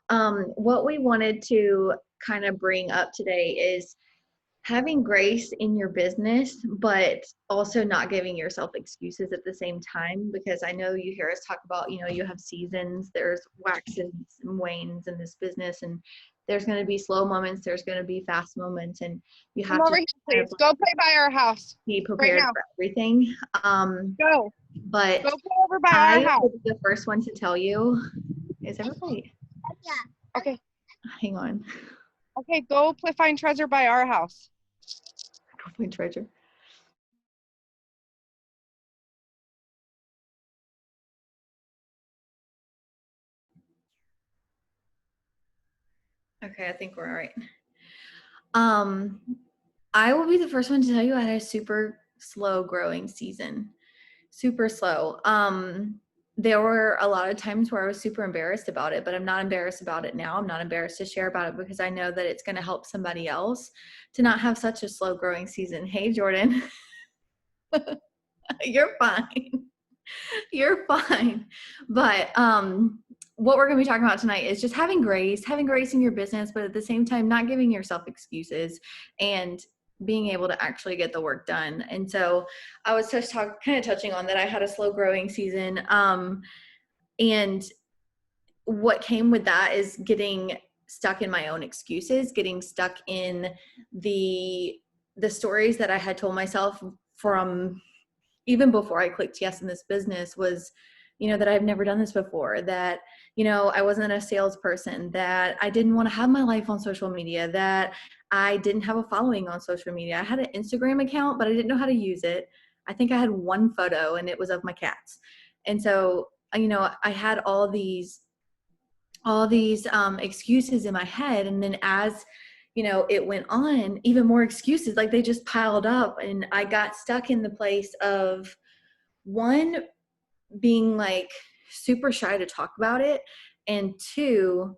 What we wanted to kind of bring up today is having grace in your business, but also not giving yourself excuses at the same time. Because I know you hear us talk about, you have seasons, there's waxes and wanes in this business, and there's going to be slow moments, there's going to be fast moments, and you Come have to over here, kind of please. Go play by our house be right prepared now. for everything. Go. But Go play over by our I house. will be the first one to tell you, is everybody, Okay. hang on, Okay, go find treasure by our house. go find treasure. Okay, I think we're all right. I will be the first one to tell you I had a super slow growing season. Super slow. There were a lot of times where I was super embarrassed about it, but I'm not embarrassed about it now. I'm not embarrassed to share about it because I know that it's going to help somebody else to not have such a slow growing season. Hey, Jordan. You're fine. You're fine. But what we're going to be talking about tonight is just having grace in your business, but at the same time, not giving yourself excuses and being able to actually get the work done. And so I was just kind of touching on that. I had a slow growing season. And what came with that is getting stuck in my own excuses, getting stuck in the stories that I had told myself from even before I clicked yes in this business was, that I've never done this before, that, I wasn't a salesperson, that I didn't want to have my life on social media, that I didn't have a following on social media. I had an Instagram account, but I didn't know how to use it. I think I had one photo and it was of my cats. And so, I had all these excuses in my head. And then as it went on, even more excuses, like they just piled up, and I got stuck in the place of one, being like super shy to talk about it, and two,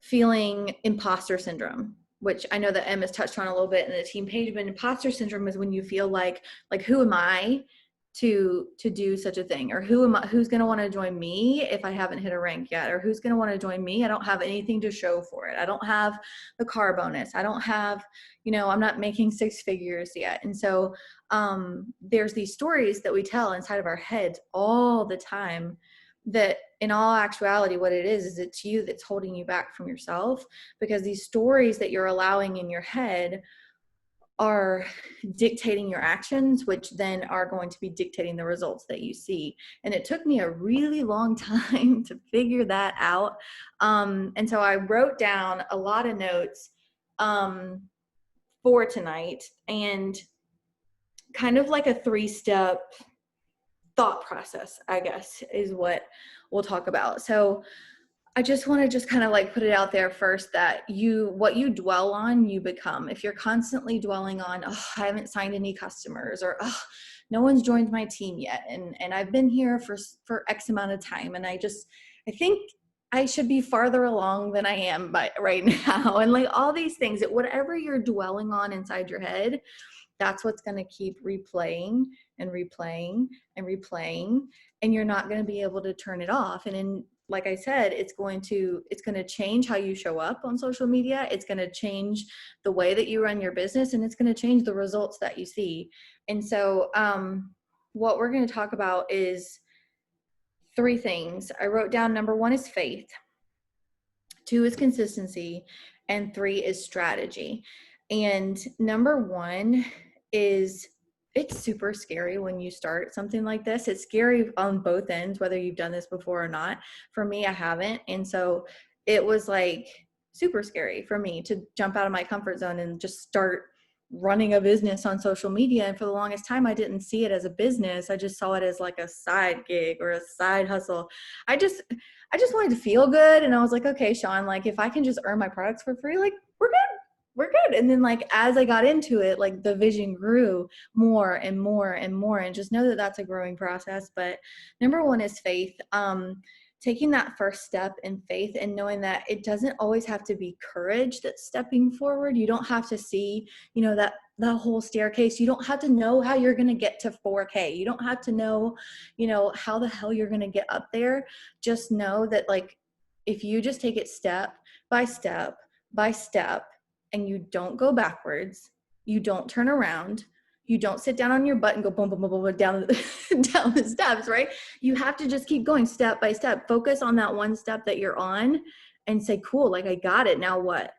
feeling imposter syndrome, which I know that Emma's touched on a little bit in the team page. But imposter syndrome is when you feel like who am I to do such a thing, or who's going to want to join me if I haven't hit a rank yet, or who's going to want to join me? I don't have anything to show for it. I don't have the car bonus. I don't have, I'm not making six figures yet. And so there's these stories that we tell inside of our heads all the time that in all actuality, what it is it's you that's holding you back from yourself, because these stories that you're allowing in your head are dictating your actions, which then are going to be dictating the results that you see. And it took me a really long time to figure that out. And so I wrote down a lot of notes for tonight, and kind of like a 3-step thought process, I guess, is what we'll talk about. So I just want to just kind of like put it out there first that what you dwell on, you become. If you're constantly dwelling on, oh, I haven't signed any customers, or oh, no one's joined my team yet, and I've been here for X amount of time, and I think I should be farther along than I am right now, and like all these things, that whatever you're dwelling on inside your head, that's what's going to keep replaying and replaying and replaying, and you're not going to be able to turn it off. And in, like I said, it's going to change how you show up on social media. It's going to change the way that you run your business, and it's going to change the results that you see. And so what we're going to talk about is 3 things. I wrote down, number 1 is faith, 2 is consistency, and 3 is strategy. And number 1 is, it's super scary when you start something like this. It's scary on both ends, whether you've done this before or not. For me, I haven't. And so it was like super scary for me to jump out of my comfort zone and just start running a business on social media. And for the longest time, I didn't see it as a business. I just saw it as like a side gig or a side hustle. I just wanted to feel good. And I was like, okay, Sean, like if I can just earn my products for free, like we're good. And then like, as I got into it, like the vision grew more and more and more, and just know that that's a growing process. But number 1 is faith. Taking that first step in faith, and knowing that it doesn't always have to be courage that's stepping forward. You don't have to see, that whole staircase. You don't have to know how you're going to get to 4K. You don't have to know, how the hell you're going to get up there. Just know that like if you just take it step by step by step and you don't go backwards, you don't turn around, you don't sit down on your butt and go boom, boom, boom, boom, down, down the steps, right? You have to just keep going step by step. Focus on that one step that you're on and say, cool, like I got it. Now what?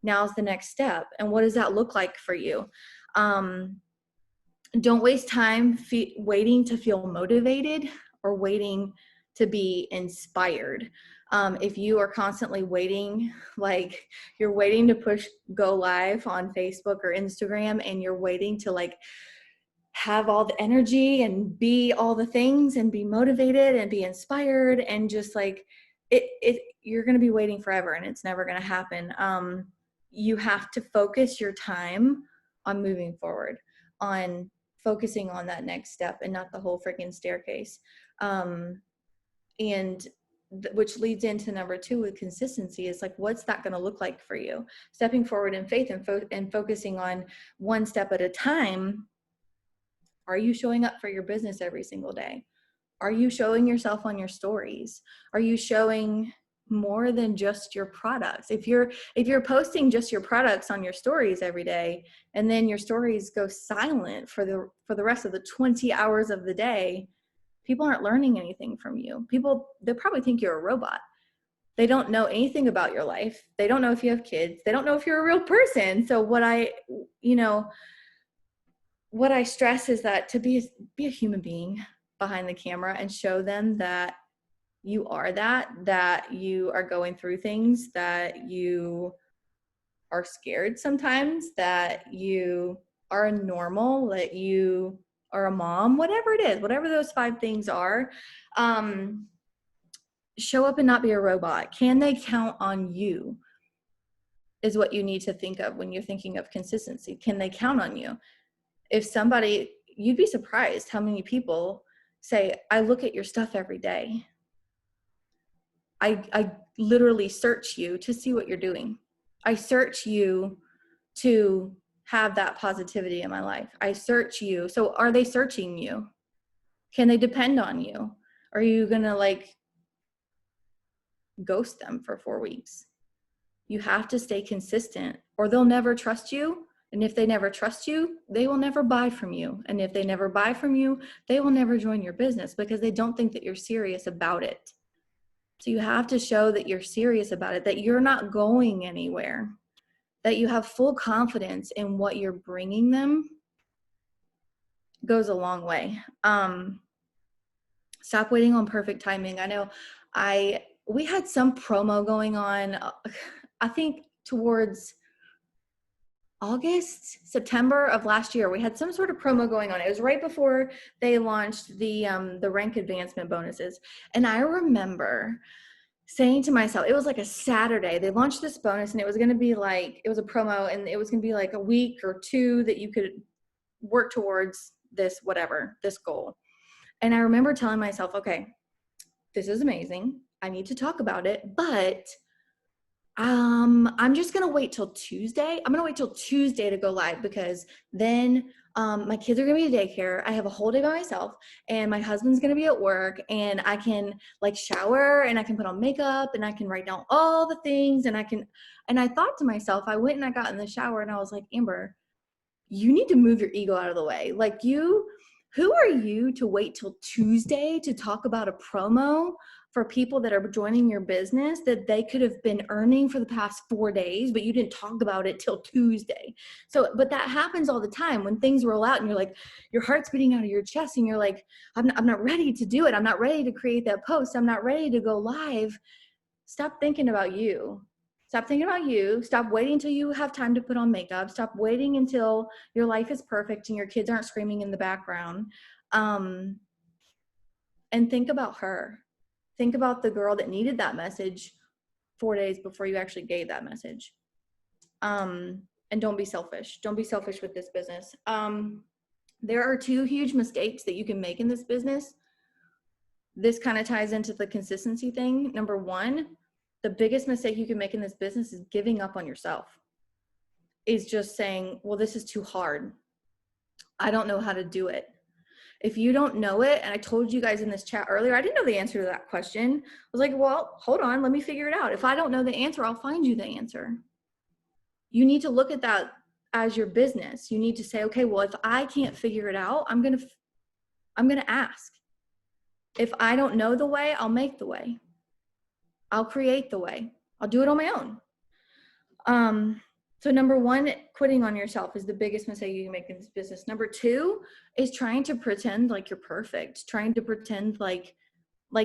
Now's the next step. And what does that look like for you? Don't waste time waiting to feel motivated or waiting to be inspired. If you are constantly waiting, like you're waiting to push go live on Facebook or Instagram, and you're waiting to like have all the energy and be all the things and be motivated and be inspired, and just like you're going to be waiting forever and it's never going to happen. You have to focus your time on moving forward, on focusing on that next step and not the whole freaking staircase. Which leads into number 2 with consistency, is like, what's that going to look like for you? Stepping forward in faith and focusing on one step at a time. Are you showing up for your business every single day? Are you showing yourself on your stories? Are you showing more than just your products? If you're posting just your products on your stories every day, and then your stories go silent for the rest of the 20 hours of the day, people aren't learning anything from you. They probably think you're a robot. They don't know anything about your life. They don't know if you have kids. They don't know if you're a real person. So what I stress is that to be a human being behind the camera and show them that you are that you are going through things, that you are scared sometimes, that you are normal, that you are a mom, whatever it is, whatever those 5 things are. Show up and not be a robot. Can they count on you is what you need to think of when you're thinking of consistency. Can they count on you? You'd be surprised how many people say, I look at your stuff every day. I literally search you to see what you're doing. I search you to have that positivity in my life. I search you. So are they searching you? Can they depend on you? Are you going to like ghost them for 4 weeks? You have to stay consistent or they'll never trust you. And if they never trust you, they will never buy from you. And if they never buy from you, they will never join your business because they don't think that you're serious about it. So you have to show that you're serious about it, that you're not going anywhere, that you have full confidence in what you're bringing them. Goes a long way. Stop waiting on perfect timing. I know we had some promo going on, I think towards September of last year. We had some sort of promo going on. It was right before they launched the rank advancement bonuses. And I remember saying to myself, it was like a Saturday, they launched this bonus and it was going to be like, it was a promo and it was going to be like a week or 2 that you could work towards this goal. And I remember telling myself, okay, this is amazing. I need to talk about it, but I'm just going to wait till Tuesday. I'm going to wait till Tuesday to go live because then my kids are going to be at daycare. I have a whole day by myself and my husband's going to be at work and I can like shower and I can put on makeup and I can write down all the things and I thought to myself, I went and I got in the shower and I was like, Amber, you need to move your ego out of the way. Like who are you to wait till Tuesday to talk about a promo for people that are joining your business that they could have been earning for the past 4 days, but you didn't talk about it till Tuesday. But that happens all the time when things roll out and you're like, your heart's beating out of your chest and you're like, I'm not ready to do it. I'm not ready to create that post. I'm not ready to go live. Stop thinking about you. Stop thinking about you. Stop waiting until you have time to put on makeup. Stop waiting until your life is perfect and your kids aren't screaming in the background. And think about her. Think about the girl that needed that message 4 days before you actually gave that message. And don't be selfish. Don't be selfish with this business. There are 2 huge mistakes that you can make in this business. This kind of ties into the consistency thing. Number 1, the biggest mistake you can make in this business is giving up on yourself. Is just saying, well, this is too hard. I don't know how to do it. If you don't know it, and I told you guys in this chat earlier, I didn't know the answer to that question. I was like, well, hold on, let me figure it out. If I don't know the answer, I'll find you the answer. You need to look at that as your business. You need to say, okay, well, if I can't figure it out, I'm going to ask. If I don't know the way, I'll make the way. I'll create the way. I'll do it on my own. So number one, quitting on yourself is the biggest mistake you can make in this business. Number two is trying to pretend like you're perfect, trying to pretend like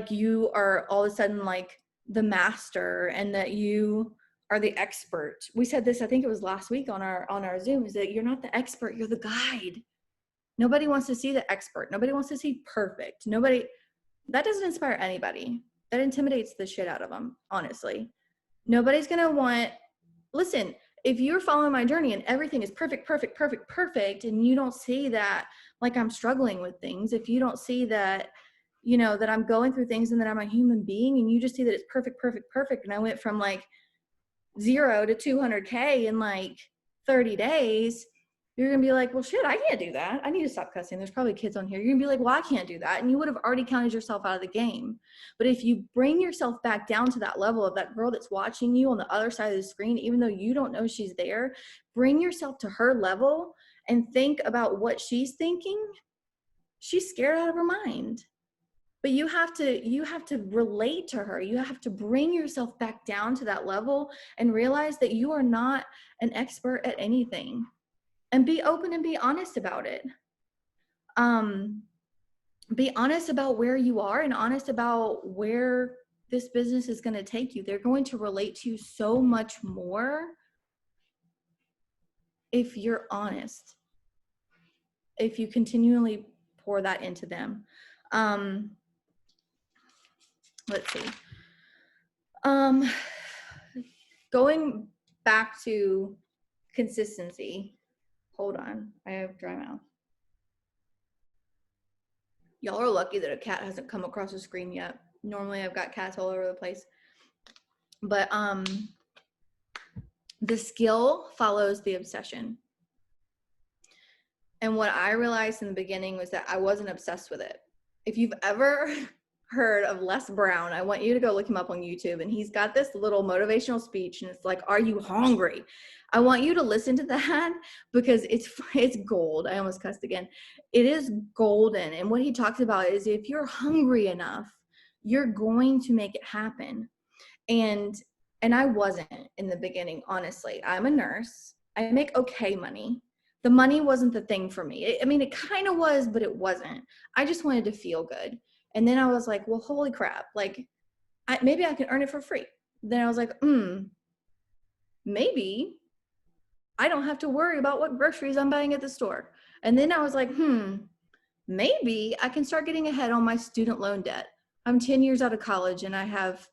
you are all of a sudden like the master and that you are the expert. We said this, I think it was last week on our Zoom, is that you're not the expert, you're the guide. Nobody wants to see the expert. Nobody wants to see perfect. That doesn't inspire anybody. That intimidates the shit out of them, honestly. Nobody's going to listen, if you're following my journey and everything is perfect, and you don't see that, like, I'm struggling with things, if you don't see that, that I'm going through things and that I'm a human being, and you just see that it's perfect, and I went from like 0 to 200K in like 30 days, you're going to be like, well, shit, I can't do that. I need to stop cussing. There's probably kids on here. You're going to be like, well, I can't do that. And you would have already counted yourself out of the game. But if you bring yourself back down to that level of that girl that's watching you on the other side of the screen, even though you don't know she's there, bring yourself to her level and think about what she's thinking. She's scared out of her mind. But you have to relate to her. You have to bring yourself back down to that level and realize that you are not an expert at anything. And be open and be honest about it. Be honest about where you are and honest about where this business is going to take you. They're going to relate to you so much more if you're honest, if you continually pour that into them. Let's see. Going back to consistency. Hold on, I have dry mouth. Y'all are lucky that a cat hasn't come across the screen yet. Normally I've got cats all over the place. But the skill follows the obsession. And what I realized in the beginning was that I wasn't obsessed with it. If you've ever heard of Les Brown, I want you to go look him up on YouTube, and he's got this little motivational speech, and it's like, are you hungry? I want you to listen to that because it's gold. I almost cussed again. It is golden. And what he talks about is if you're hungry enough, you're going to make it happen. And I wasn't in the beginning, honestly. I'm a nurse. I make okay money. The money wasn't the thing for me. It kind of was, but it wasn't. I just wanted to feel good. And then I was like, well, holy crap. Like, maybe I can earn it for free. Then I was like, maybe I don't have to worry about what groceries I'm buying at the store. And then I was like, maybe I can start getting ahead on my student loan debt. I'm 10 years out of college and I have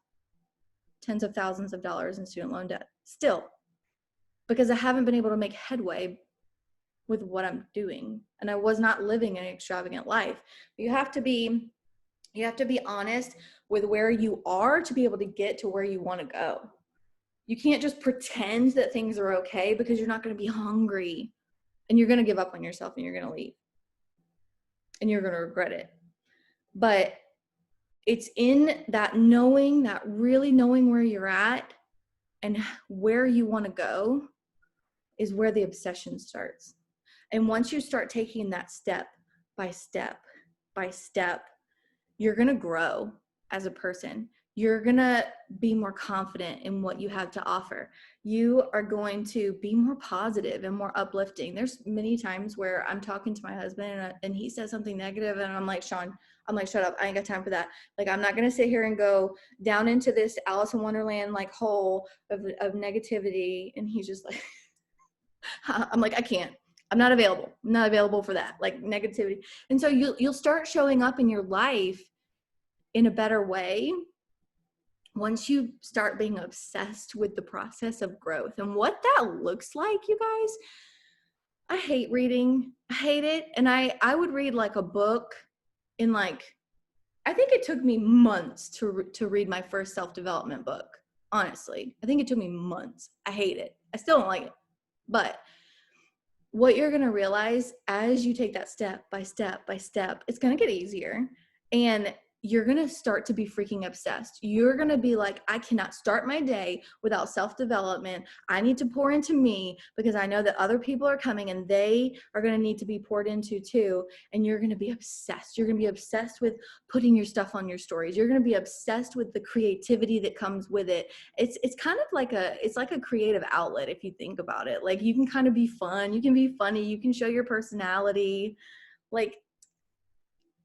tens of thousands of dollars in student loan debt still, because I haven't been able to make headway with what I'm doing. And I was not living an extravagant life. You have to be honest with where you are to be able to get to where you want to go. You can't just pretend that things are okay, because you're not going to be hungry and you're going to give up on yourself and you're going to leave and you're going to regret it. But it's in that knowing, that really knowing where you're at and where you want to go is where the obsession starts. And once you start taking that step by step by step, you're going to grow as a person. You're going to be more confident in what you have to offer. You are going to be more positive and more uplifting. There's many times where I'm talking to my husband and he says something negative and I'm like, Sean, shut up. I ain't got time for that. Like, I'm not going to sit here and go down into this Alice in Wonderland, like, hole of negativity. And he's just like, I'm like, I can't. I'm not available. I'm not available for that, like, negativity. And so you'll start showing up in your life in a better way once you start being obsessed with the process of growth. And what that looks like, you guys, I hate reading. I hate it. And I would read like a book in like, I think it took me months to read my first self-development book. Honestly, I think it took me months. I hate it. I still don't like it. But what you're going to realize as you take that step by step by step, it's going to get easier. And you're going to start to be freaking obsessed. You're going to be like, I cannot start my day without self-development. I need to pour into me because I know that other people are coming and they are going to need to be poured into too. And you're going to be obsessed. You're going to be obsessed with putting your stuff on your stories. You're going to be obsessed with the creativity that comes with it. It's kind of like it's like a creative outlet if you think about it. Like you can kind of be fun, you can be funny, you can show your personality. Like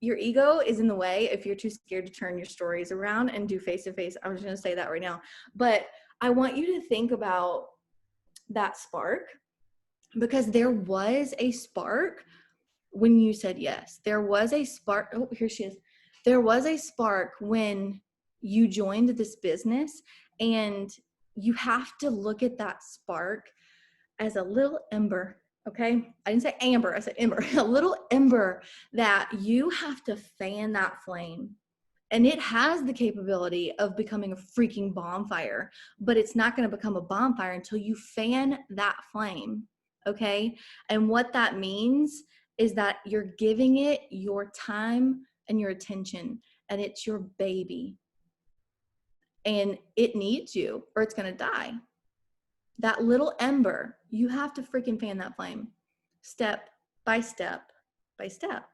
your ego is in the way if you're too scared to turn your stories around and do face-to-face. I'm just going to say that right now. But I want you to think about that spark, because there was a spark when you said yes. There was a spark. Oh, here she is. There was a spark when you joined this business, and you have to look at that spark as a little ember. Okay, I didn't say amber, I said ember. A little ember that you have to fan that flame. And it has the capability of becoming a freaking bonfire, but it's not going to become a bonfire until you fan that flame. Okay, and what that means is that you're giving it your time and your attention, and it's your baby. And it needs you or it's going to die. That little ember, you have to freaking fan that flame step by step by step.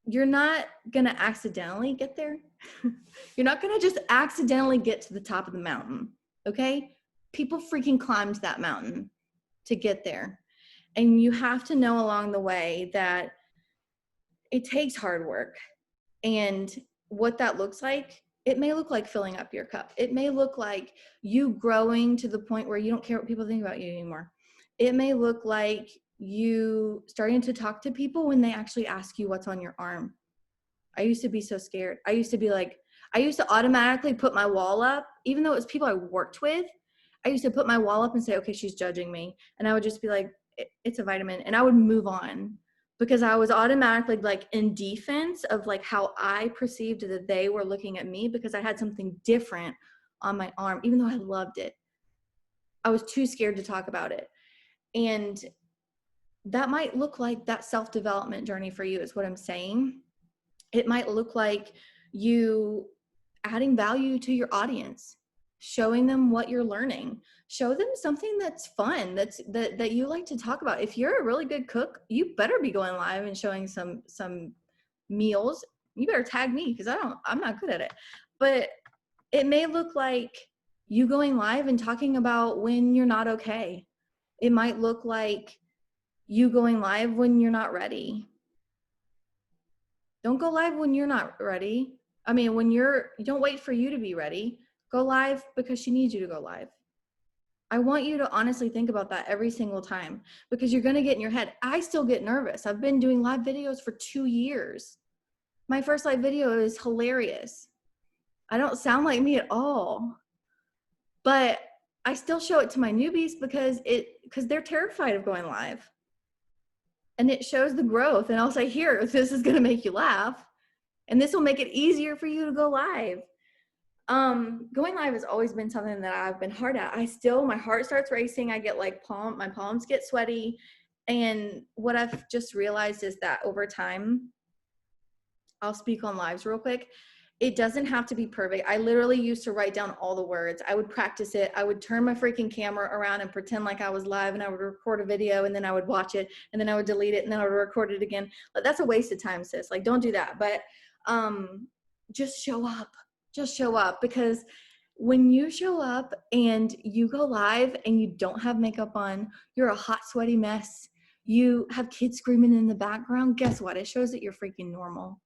You're not going to accidentally get there. You're not going to just accidentally get to the top of the mountain. Okay? People freaking climbed that mountain to get there. And you have to know along the way that it takes hard work. And what that looks like, it may look like filling up your cup. It may look like you growing to the point where you don't care what people think about you anymore. It may look like you starting to talk to people when they actually ask you what's on your arm. I used to be so scared. I used to automatically put my wall up, even though it was people I worked with. I used to put my wall up and say, okay, she's judging me. And I would just be like, it's a vitamin. And I would move on, because I was automatically like in defense of like how I perceived that they were looking at me, because I had something different on my arm, even though I loved it. I was too scared to talk about it. And that might look like that self-development journey for you, is what I'm saying. It might look like you adding value to your audience, showing them what you're learning, show them something that's fun, that you like to talk about. If you're a really good cook, you better be going live and showing some meals. You better tag me, because I'm not good at it. But it may look like you going live and talking about when you're not okay. It might look like you going live when you're not ready. Don't go live when you're not ready. I mean, don't wait for you to be ready. Go live because she needs you to go live. I want you to honestly think about that every single time, because you're going to get in your head. I still get nervous. I've been doing live videos for 2 years. My first live video is hilarious. I don't sound like me at all, but I still show it to my newbies because they're terrified of going live. And it shows the growth. And I'll say, here, this is going to make you laugh. And this will make it easier for you to go live. Going live has always been something that I've been hard at. My heart starts racing. I get like my palms get sweaty. And what I've just realized is that over time, I'll speak on lives real quick. It doesn't have to be perfect. I literally used to write down all the words. I would practice it. I would turn my freaking camera around and pretend like I was live, and I would record a video, and then I would watch it, and then I would delete it, and then I would record it again. But that's a waste of time, sis. Like, don't do that. But just show up. Just show up, because when you show up and you go live and you don't have makeup on, you're a hot, sweaty mess, you have kids screaming in the background, guess what? It shows that you're freaking normal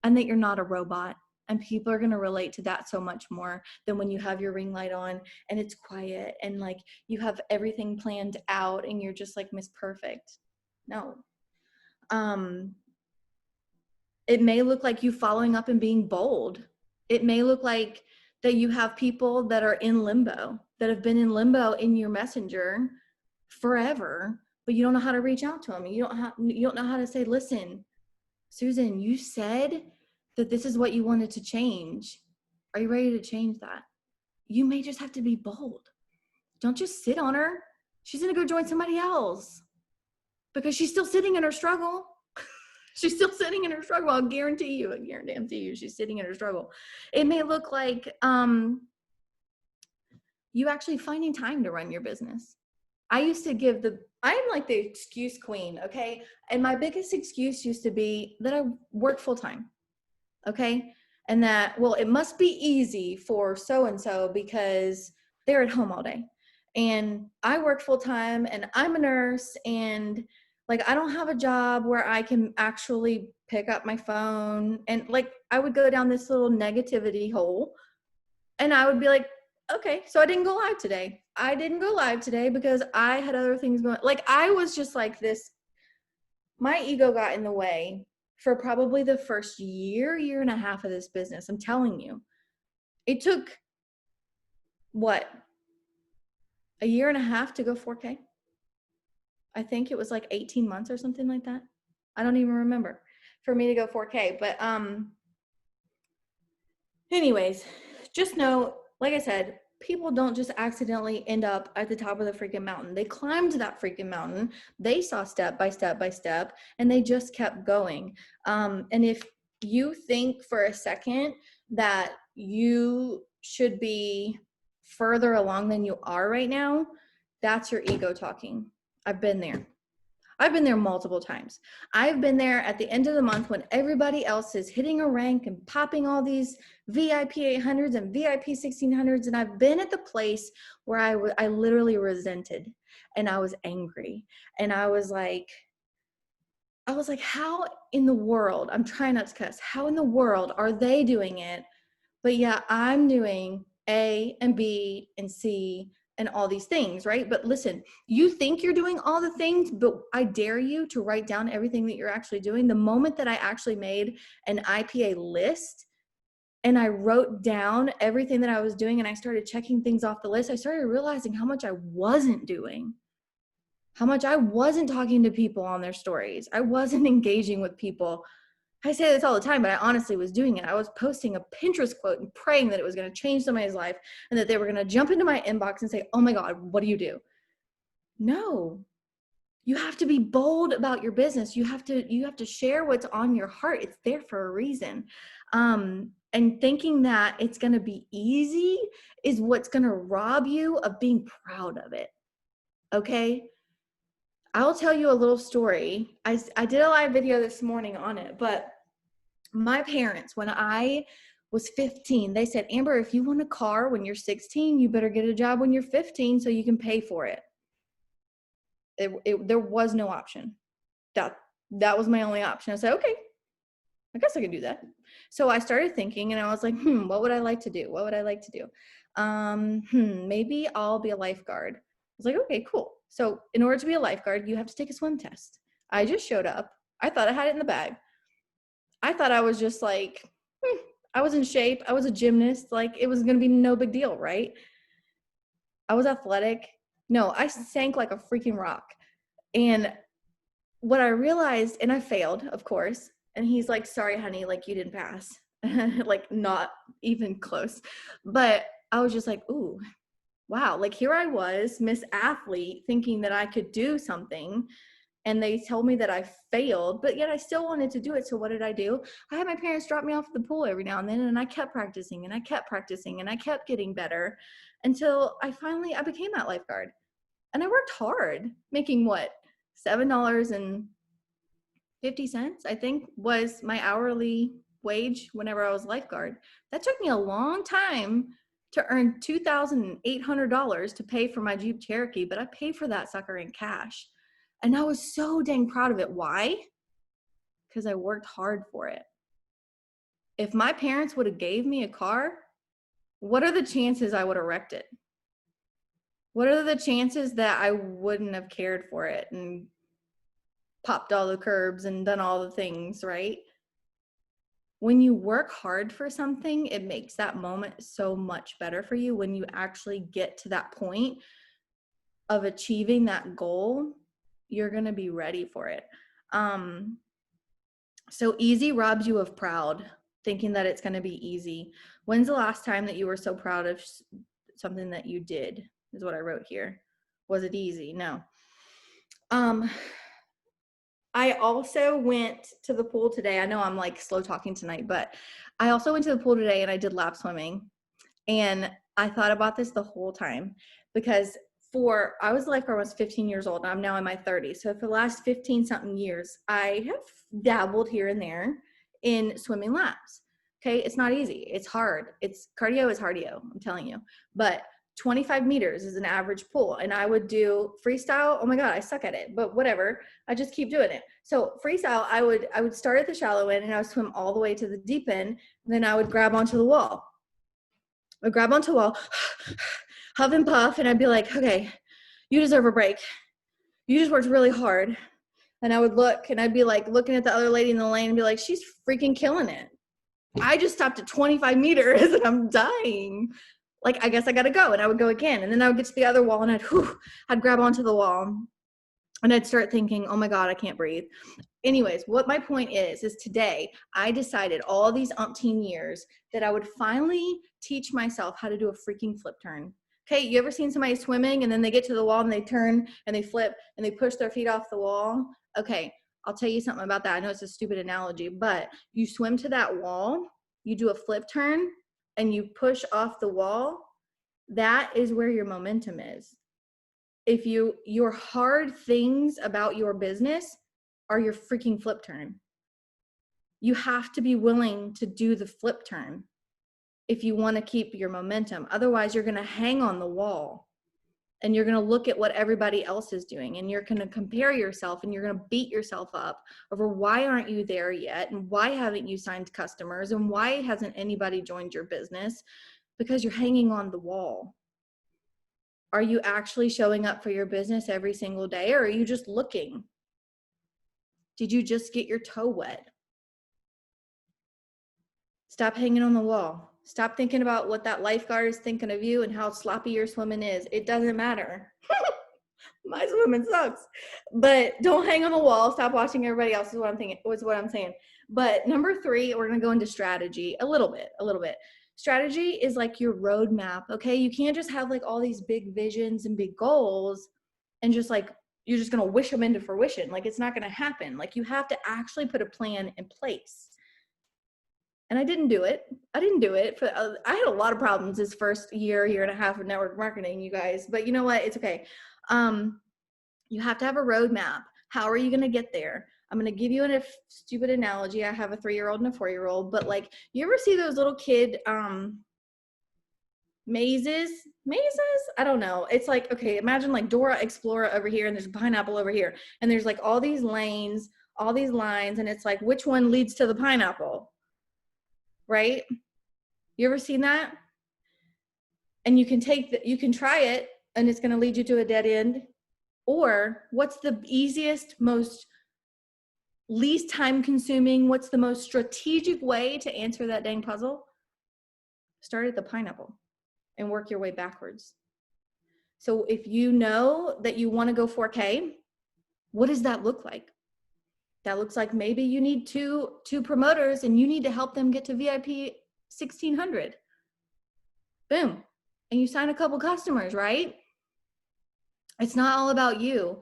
and that you're not a robot. And people are going to relate to that so much more than when you have your ring light on and it's quiet and like you have everything planned out and you're just like Miss Perfect. No. It may look like you following up and being bold. It may look like that you have people that are in limbo, that have been in limbo in your messenger forever, but you don't know how to reach out to them. You don't know how to say, listen, Susan, you said that this is what you wanted to change. Are you ready to change that? You may just have to be bold. Don't just sit on her. She's going to go join somebody else because she's still sitting in her struggle. She's still sitting in her struggle. I guarantee you, she's sitting in her struggle. It may look like you actually finding time to run your business. I used to give I'm like the excuse queen, okay? And my biggest excuse used to be that I work full time, okay? And that, well, it must be easy for so-and-so because they're at home all day. And I work full time and I'm a nurse and like I don't have a job where I can actually pick up my phone. And like I would go down this little negativity hole and I would be like, okay, so I didn't go live today. I didn't go live today because I had other things going. Like I was just like this, my ego got in the way for probably the first year and a half of this business. I'm telling you, it took what, a year and a half to go 4K. I think it was like 18 months or something like that. I don't even remember for me to go 4K. But anyways, just know, like I said, people don't just accidentally end up at the top of the freaking mountain. They climbed that freaking mountain. They saw step by step by step, and they just kept going. And if you think for a second that you should be further along than you are right now, that's your ego talking. I've been there. I've been there multiple times. I've been there at the end of the month when everybody else is hitting a rank and popping all these VIP 800s and VIP 1600s. And I've been at the place where I literally resented and I was angry. And I was like, how in the world, I'm trying not to cuss, how in the world are they doing it? But yeah, I'm doing A and B and C and all these things, right? But listen, you think you're doing all the things, but I dare you to write down everything that you're actually doing. The moment that I actually made an IPA list and I wrote down everything that I was doing and I started checking things off the list, I started realizing how much I wasn't doing, how much I wasn't talking to people on their stories. I wasn't engaging with people. I say this all the time, but I honestly was doing it. I was posting a Pinterest quote and praying that it was going to change somebody's life and that they were going to jump into my inbox and say, oh my God, what do you do? No, you have to be bold about your business. You have to share what's on your heart. It's there for a reason. And thinking that it's going to be easy is what's going to rob you of being proud of it. Okay. I'll tell you a little story. I did a live video this morning on it, but my parents, when I was 15, they said, Amber, if you want a car when you're 16, you better get a job when you're 15 so you can pay for it. There was no option. That was my only option. I said, okay, I guess I can do that. So I started thinking and I was like, what would I like to do? What would I like to do? Maybe I'll be a lifeguard. I was like, okay, cool. So in order to be a lifeguard, you have to take a swim test. I just showed up. I thought I had it in the bag. I thought I was just like, I was in shape. I was a gymnast. Like it was going to be no big deal, right? I was athletic. No, I sank like a freaking rock. And what I realized, and I failed, of course. And he's like, sorry, honey, like you didn't pass. Like not even close. But I was just like, ooh, wow. Like here I was, Miss Athlete, thinking that I could do something. And they told me that I failed, but yet I still wanted to do it. So what did I do? I had my parents drop me off at the pool every now and then, and I kept practicing and I kept practicing and I kept getting better until I became that lifeguard. And I worked hard, making what, $7.50, I think was my hourly wage whenever I was lifeguard. That took me a long time to earn $2,800 to pay for my Jeep Cherokee, but I paid for that sucker in cash. And I was so dang proud of it. Why? Because I worked hard for it. If my parents would have gave me a car, what are the chances I would have wrecked it? What are the chances that I wouldn't have cared for it and popped all the curbs and done all the things, right? When you work hard for something, it makes that moment so much better for you when you actually get to that point of achieving that goal. You're going to be ready for it. So easy robs you of proud, thinking that it's going to be easy. When's the last time that you were so proud of something that you did, is what I wrote here. Was it easy? No. I also went to the pool today. I know I'm like slow talking tonight, but I also went to the pool today and I did lap swimming. And I thought about this the whole time because I was a lifeguard when I was 15 years old, and I'm now in my 30s. So for the last 15 something years, I have dabbled here and there in swimming laps. Okay, it's not easy. It's hard. Cardio is cardio, I'm telling you. But 25 meters is an average pool, and I would do freestyle. Oh my God, I suck at it, but whatever. I just keep doing it. So freestyle, I would start at the shallow end and I would swim all the way to the deep end. And then I would grab onto the wall. I'd grab onto a wall, huff and puff, and I'd be like, okay, you deserve a break. You just worked really hard. And I would look, and I'd be like looking at the other lady in the lane and be like, she's freaking killing it. I just stopped at 25 meters and I'm dying. Like, I guess I got to go. And I would go again. And then I would get to the other wall and I'd grab onto the wall. And I'd start thinking, oh my God, I can't breathe. Anyways, what my point is today I decided all these umpteen years that I would finally teach myself how to do a freaking flip turn. Okay, you ever seen somebody swimming and then they get to the wall and they turn and they flip and they push their feet off the wall? Okay, I'll tell you something about that. I know it's a stupid analogy, but you swim to that wall, you do a flip turn, and you push off the wall. That is where your momentum is. If your hard things about your business are your freaking flip turn. You have to be willing to do the flip turn if you want to keep your momentum. Otherwise, you're going to hang on the wall and you're going to look at what everybody else is doing and you're going to compare yourself and you're going to beat yourself up over why aren't you there yet and why haven't you signed customers and why hasn't anybody joined your business? Because you're hanging on the wall. Are you actually showing up for your business every single day, or are you just looking? Did you just get your toe wet? Stop hanging on the wall. Stop thinking about what that lifeguard is thinking of you and how sloppy your swimming is. It doesn't matter. My swimming sucks. But don't hang on the wall. Stop watching everybody else is what I'm thinking, was what I'm saying. But number 3, we're going to go into strategy a little bit. Strategy is like your roadmap, okay? You can't just have like all these big visions and big goals and just like, you're just going to wish them into fruition. Like it's not going to happen. Like you have to actually put a plan in place. And I didn't do it. I had a lot of problems this first year and a half of network marketing, you guys, but you know what? It's okay. You have to have a roadmap. How are you going to get there? I'm going to give you a stupid analogy. I have a 3-year-old and a 4-year-old, but like, you ever see those little kid, mazes? I don't know. It's like, okay, imagine like Dora Explorer over here and there's a pineapple over here. And there's like all these lanes, all these lines. And it's like, which one leads to the pineapple? Right? You ever seen that? And you can you can try it and it's going to lead you to a dead end. Or what's the easiest, most least time consuming, what's the most strategic way to answer that dang puzzle? Start at the pineapple and work your way backwards. So if you know that you want to go 4K, what does that look like? That looks like maybe you need two promoters and you need to help them get to VIP 1600. Boom. And you sign a couple customers, right? It's not all about you.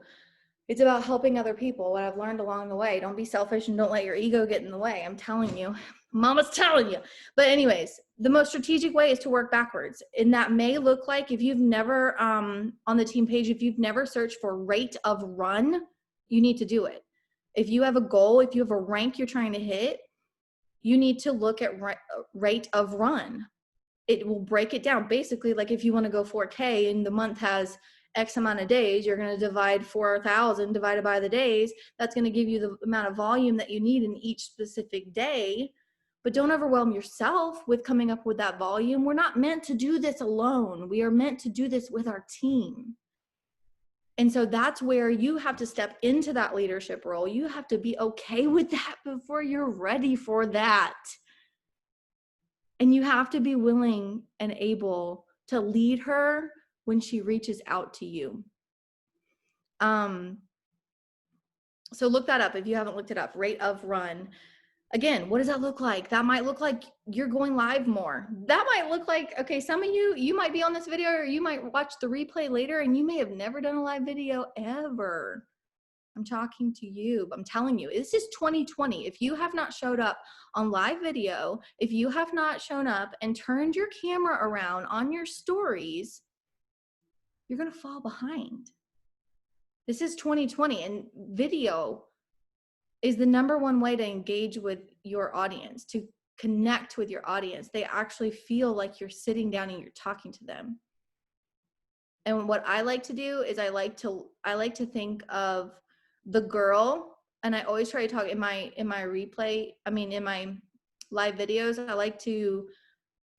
It's about helping other people. What I've learned along the way, don't be selfish and don't let your ego get in the way. I'm telling you, mama's telling you. But anyways, the most strategic way is to work backwards. And that may look like, if you've never, on the team page, if you've never searched for rate of run, you need to do it. If you have a goal, if you have a rank you're trying to hit, you need to look at rate of run. It will break it down. Basically, like if you want to go 4K and the month has X amount of days, you're going to divide 4,000 divided by the days. That's going to give you the amount of volume that you need in each specific day. But don't overwhelm yourself with coming up with that volume. We're not meant to do this alone. We are meant to do this with our team. And so that's where you have to step into that leadership role. You have to be okay with that before you're ready for that. And you have to be willing and able to lead her when she reaches out to you. So look that up if you haven't looked it up, rate of run. Again, what does that look like? That might look like you're going live more. That might look like, okay, some of you might be on this video or you might watch the replay later and you may have never done a live video ever. I'm talking to you. I'm telling you, this is 2020. If you have not showed up on live video, if you have not shown up and turned your camera around on your stories, you're going to fall behind. This is 2020 and video is the number one way to engage with your audience, to connect with your audience. They actually feel like you're sitting down and you're talking to them. And what I like to do is I like to think of the girl, and I always try to talk in my replay, in my live videos, I like to,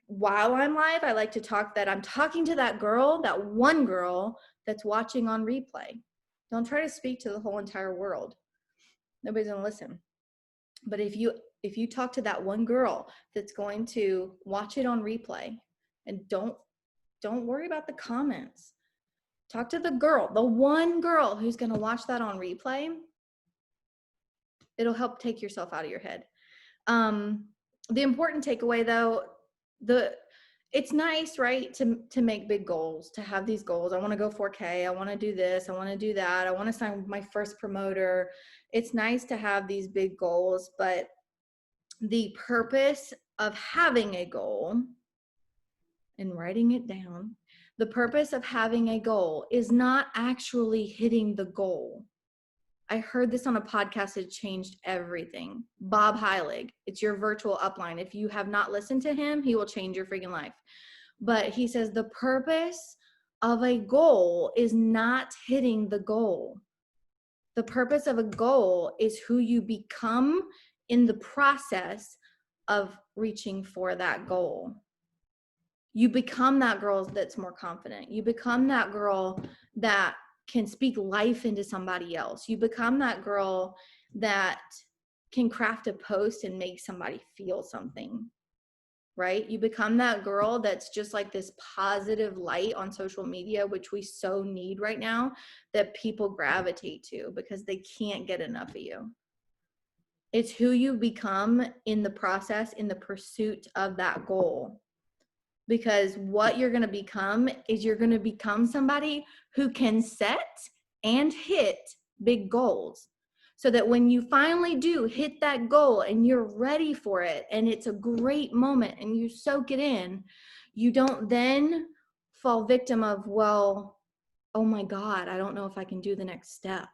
while I'm live, I like to talk that I'm talking to that girl, that one girl that's watching on replay. Don't try to speak to the whole entire world. Nobody's gonna listen. But if you talk to that one girl that's going to watch it on replay, and don't worry about the comments. Talk to the girl, the one girl who's going to watch that on replay. It'll help take yourself out of your head. The important takeaway though, it's nice, right, to make big goals, to have these goals. I want to go 4K. I want to do this. I want to do that. I want to sign my first promoter. It's nice to have these big goals, but the purpose of having a goal and writing it down, the purpose of having a goal is not actually hitting the goal. I heard this on a podcast that changed everything. Bob Heilig, it's your virtual upline. If you have not listened to him, he will change your freaking life. But he says the purpose of a goal is not hitting the goal. The purpose of a goal is who you become in the process of reaching for that goal. You become that girl that's more confident. You become that girl that can speak life into somebody else. You become that girl that can craft a post and make somebody feel something, right? You become that girl that's just like this positive light on social media, which we so need right now, that people gravitate to because they can't get enough of you. It's who you become in the process, in the pursuit of that goal. Because what you're going to become is you're going to become somebody who can set and hit big goals. So that when you finally do hit that goal and you're ready for it and it's a great moment and you soak it in, you don't then fall victim of, well, oh my God, I don't know if I can do the next step.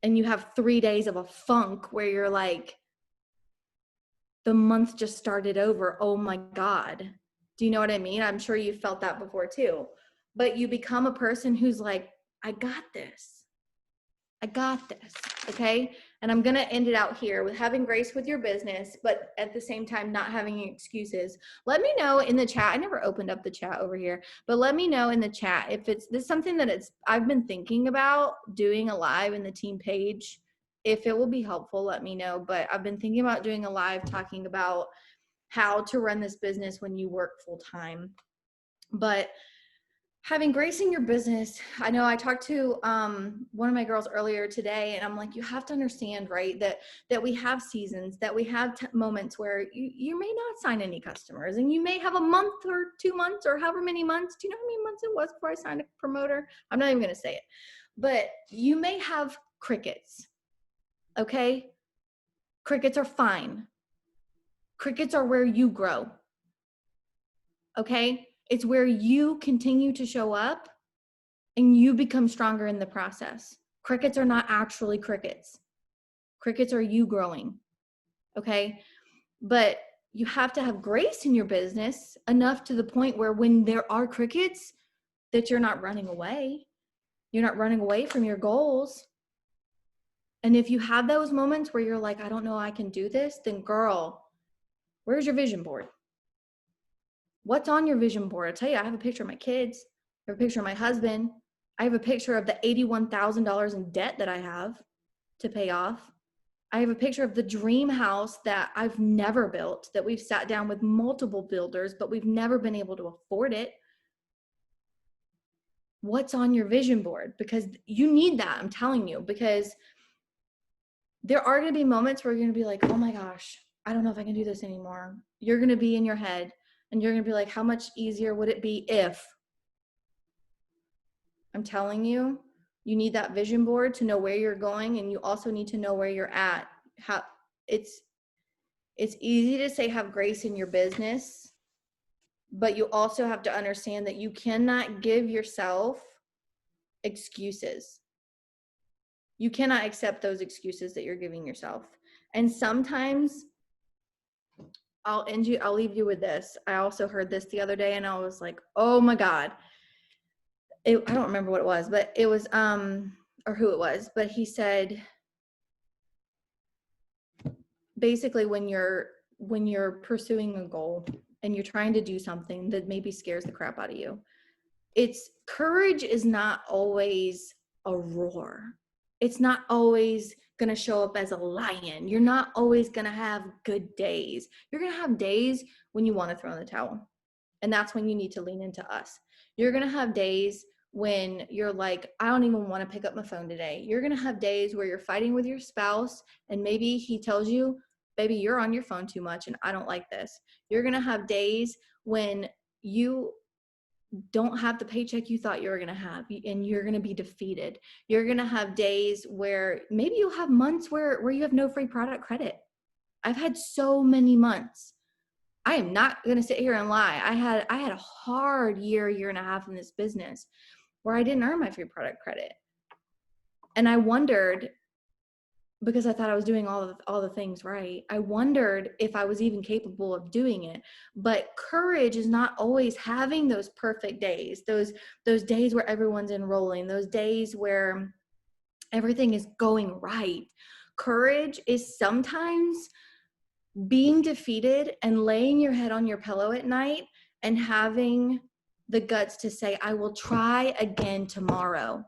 And you have 3 days of a funk where you're like, the month just started over. Oh my God. Do you know what I mean? I'm sure you felt that before too. But you become a person who's like, I got this. I got this. Okay. And I'm going to end it out here with having grace with your business, but at the same time, not having any excuses. Let me know in the chat. I never opened up the chat over here, but let me know in the chat if this is something that I've been thinking about doing a live in the team page. If it will be helpful, let me know. But I've been thinking about doing a live talking about how to run this business when you work full time. But having grace in your business, I know I talked to one of my girls earlier today, and I'm like, you have to understand, right, that we have seasons, that we have moments where you may not sign any customers, and you may have a month or 2 months or however many months. Do you know how many months it was before I signed a promoter? I'm not even going to say it. But you may have crickets, okay? Crickets are fine. Crickets are where you grow, okay? It's where you continue to show up and you become stronger in the process. Crickets are not actually crickets. Crickets are you growing, okay? But you have to have grace in your business enough to the point where when there are crickets, that you're not running away. You're not running away from your goals. And if you have those moments where you're like, I don't know I can do this, then girl, where's your vision board? What's on your vision board? I tell you, I have a picture of my kids. I have a picture of my husband. I have a picture of the $81,000 in debt that I have to pay off. I have a picture of the dream house that I've never built, that we've sat down with multiple builders, but we've never been able to afford it. What's on your vision board? Because you need that, I'm telling you, because there are going to be moments where you're going to be like, oh my gosh, I don't know if I can do this anymore. You're going to be in your head and you're going to be like, how much easier would it be if? I'm telling you, you need that vision board to know where you're going, and you also need to know where you're at. How it's easy to say have grace in your business, but you also have to understand that you cannot give yourself excuses. You cannot accept those excuses that you're giving yourself. And sometimes I'll leave you with this. I also heard this the other day and I was like, oh my God. I don't remember what it was, but it was, or who it was, but he said, basically when you're pursuing a goal and you're trying to do something that maybe scares the crap out of you, courage is not always a roar. It's not always going to show up as a lion. You're not always going to have good days. You're going to have days when you want to throw in the towel. And that's when you need to lean into us. You're going to have days when you're like, I don't even want to pick up my phone today. You're going to have days where you're fighting with your spouse and maybe he tells you, baby, you're on your phone too much and I don't like this. You're going to have days when you don't have the paycheck you thought you were going to have and you're going to be defeated. You're going to have days where maybe you'll have months where you have no free product credit. I've had so many months. I am not going to sit here and lie. I had a hard year and a half in this business where I didn't earn my free product credit. And I wondered, because I thought I was doing all the things right, I wondered if I was even capable of doing it. But courage is not always having those perfect days, those days where everyone's enrolling, those days where everything is going right. Courage is sometimes being defeated and laying your head on your pillow at night and having the guts to say, I will try again tomorrow.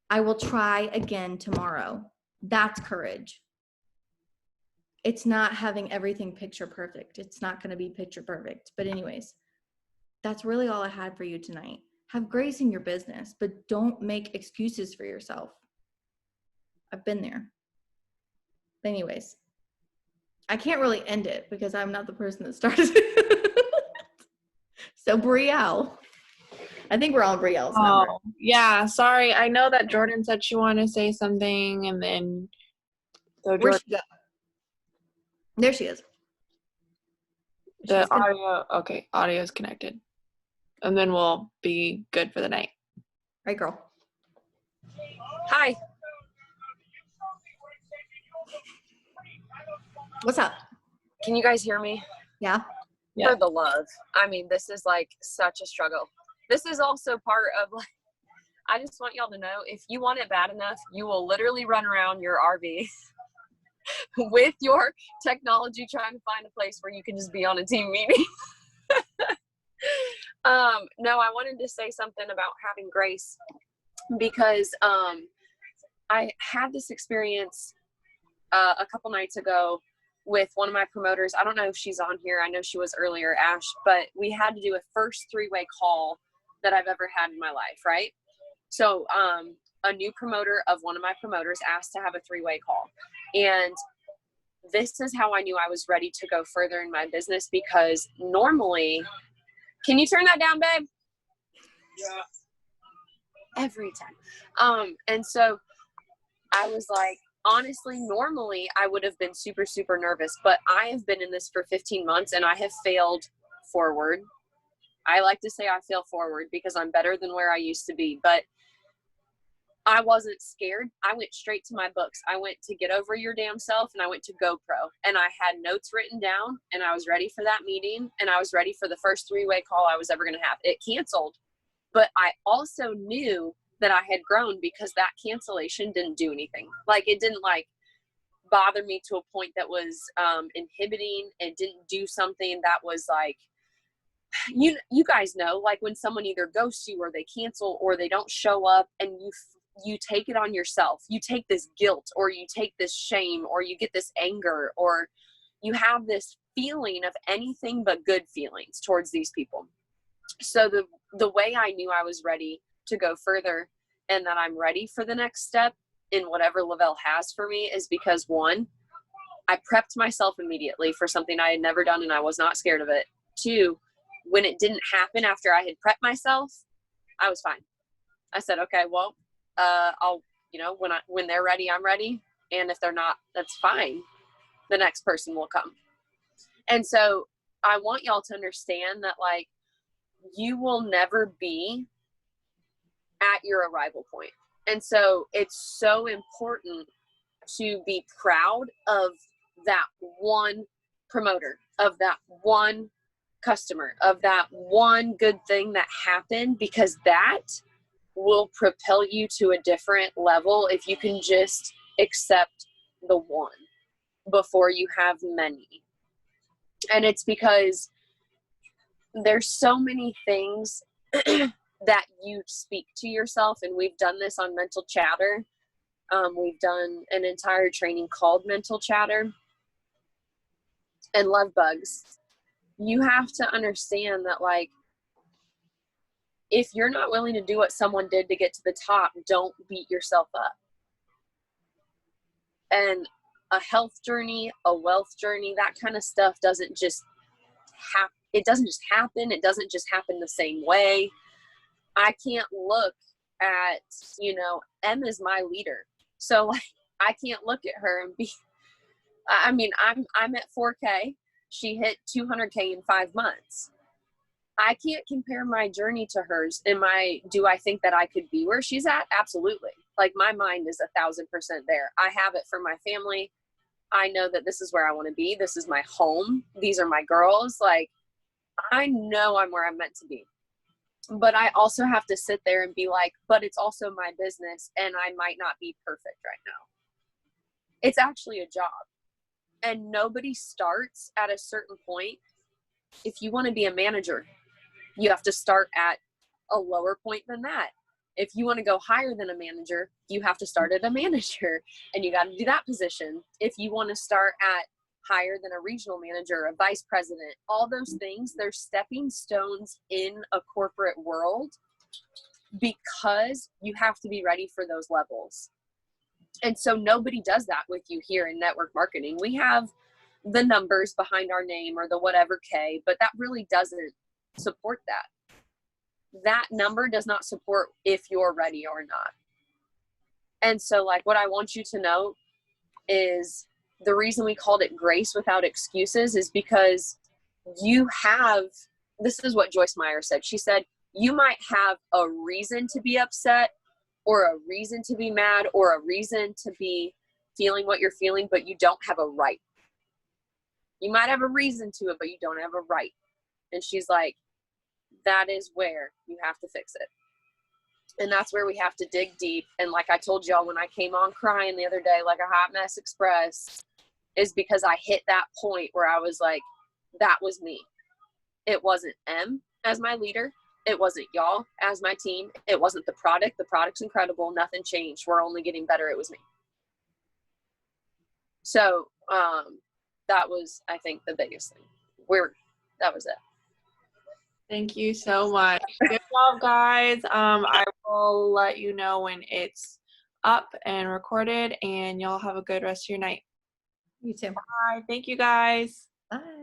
I will try again tomorrow. That's courage. It's not having everything picture perfect. It's not going to be picture perfect. But anyways, that's really all I had for you tonight. Have grace in your business, but don't make excuses for yourself. I've been there. But anyways, I can't really end it because I'm not the person that started it. So Brielle. I think we're on Brielle's number. Yeah, sorry. I know that Jordan said she wanted to say something and then Where'd she go? There she is. The audio is connected. And then we'll be good for the night. Right, girl. Hi. What's up? Can you guys hear me? Yeah. Yeah. For the love. I mean, this is like such a struggle. This is also part of like, I just want y'all to know, if you want it bad enough, you will literally run around your RV with your technology trying to find a place where you can just be on a team meeting. No, I wanted to say something about having grace because I had this experience a couple nights ago with one of my promoters. I don't know if she's on here. I know she was earlier, Ash, but we had to do a first three-way call that I've ever had in my life, right? So a new promoter of one of my promoters asked to have a three-way call. And this is how I knew I was ready to go further in my business, because normally, can you turn that down, babe? Yeah. Every time. And so I was like, honestly, normally I would have been super, super nervous, but I have been in this for 15 months and I have failed forward. I like to say I fail forward because I'm better than where I used to be, but I wasn't scared. I went straight to my books. I went to Get Over Your Damn Self and I went to GoPro, and I had notes written down, and I was ready for that meeting, and I was ready for the first three-way call I was ever going to have. It canceled, but I also knew that I had grown because that cancellation didn't do anything. Like, it didn't like bother me to a point that was inhibiting. It didn't do something that was like, you guys know, like when someone either ghosts you or they cancel or they don't show up, and you take it on yourself. You take this guilt, or you take this shame, or you get this anger, or you have this feeling of anything but good feelings towards these people. So the way I knew I was ready to go further and that I'm ready for the next step in whatever Lavelle has for me is because, one, I prepped myself immediately for something I had never done and I was not scared of it. Two, when it didn't happen after I had prepped myself, I was fine. I said, okay, well, I'll, when they're ready, I'm ready. And if they're not, that's fine. The next person will come. And so I want y'all to understand that, like, you will never be at your arrival point. And so it's so important to be proud of that one promoter, of that one customer, of that one good thing that happened, because that will propel you to a different level if you can just accept the one before you have many. And it's because there's so many things that you speak to yourself, and we've done this on Mental Chatter. We've done an entire training called Mental Chatter and Love Bugs. You have to understand that, like, if you're not willing to do what someone did to get to the top, don't beat yourself up. And a health journey, a wealth journey, that kind of stuff doesn't just happen. It doesn't just happen. It doesn't just happen the same way. I can't look at, Emma's my leader. So, like, I can't look at her and be, I'm at 4K. She hit 200K in 5 months. I can't compare my journey to hers. Do I think that I could be where she's at? Absolutely. Like, my mind is 1,000% there. I have it for my family. I know that this is where I want to be. This is my home. These are my girls. Like, I know I'm where I'm meant to be. But I also have to sit there and be like, but it's also my business and I might not be perfect right now. It's actually a job. And nobody starts at a certain point. If you want to be a manager, you have to start at a lower point than that. If you want to go higher than a manager, you have to start at a manager, and you got to do that position. If you want to start at higher than a regional manager, a vice president, all those things, they're stepping stones in a corporate world because you have to be ready for those levels. And so nobody does that with you here in network marketing. We have the numbers behind our name or the whatever K, but that really doesn't support that. That number does not support if you're ready or not. And so, like, what I want you to know is the reason we called it Grace Without Excuses is because this is what Joyce Meyer said. She said, you might have a reason to be upset or a reason to be mad or a reason to be feeling what you're feeling, but you don't have a right. You might have a reason to it, but you don't have a right. And she's like, that is where you have to fix it. And that's where we have to dig deep. And like I told y'all when I came on crying the other day, like a hot mess express, is because I hit that point where I was like, that was me. It wasn't M as my leader. It wasn't y'all as my team. It wasn't the product. The product's incredible. Nothing changed. We're only getting better. It was me. So that was, I think, the biggest thing. That was it. Thank you so much. Good job, guys. I will let you know when it's up and recorded, and y'all have a good rest of your night. You too. Bye. Thank you, guys. Bye.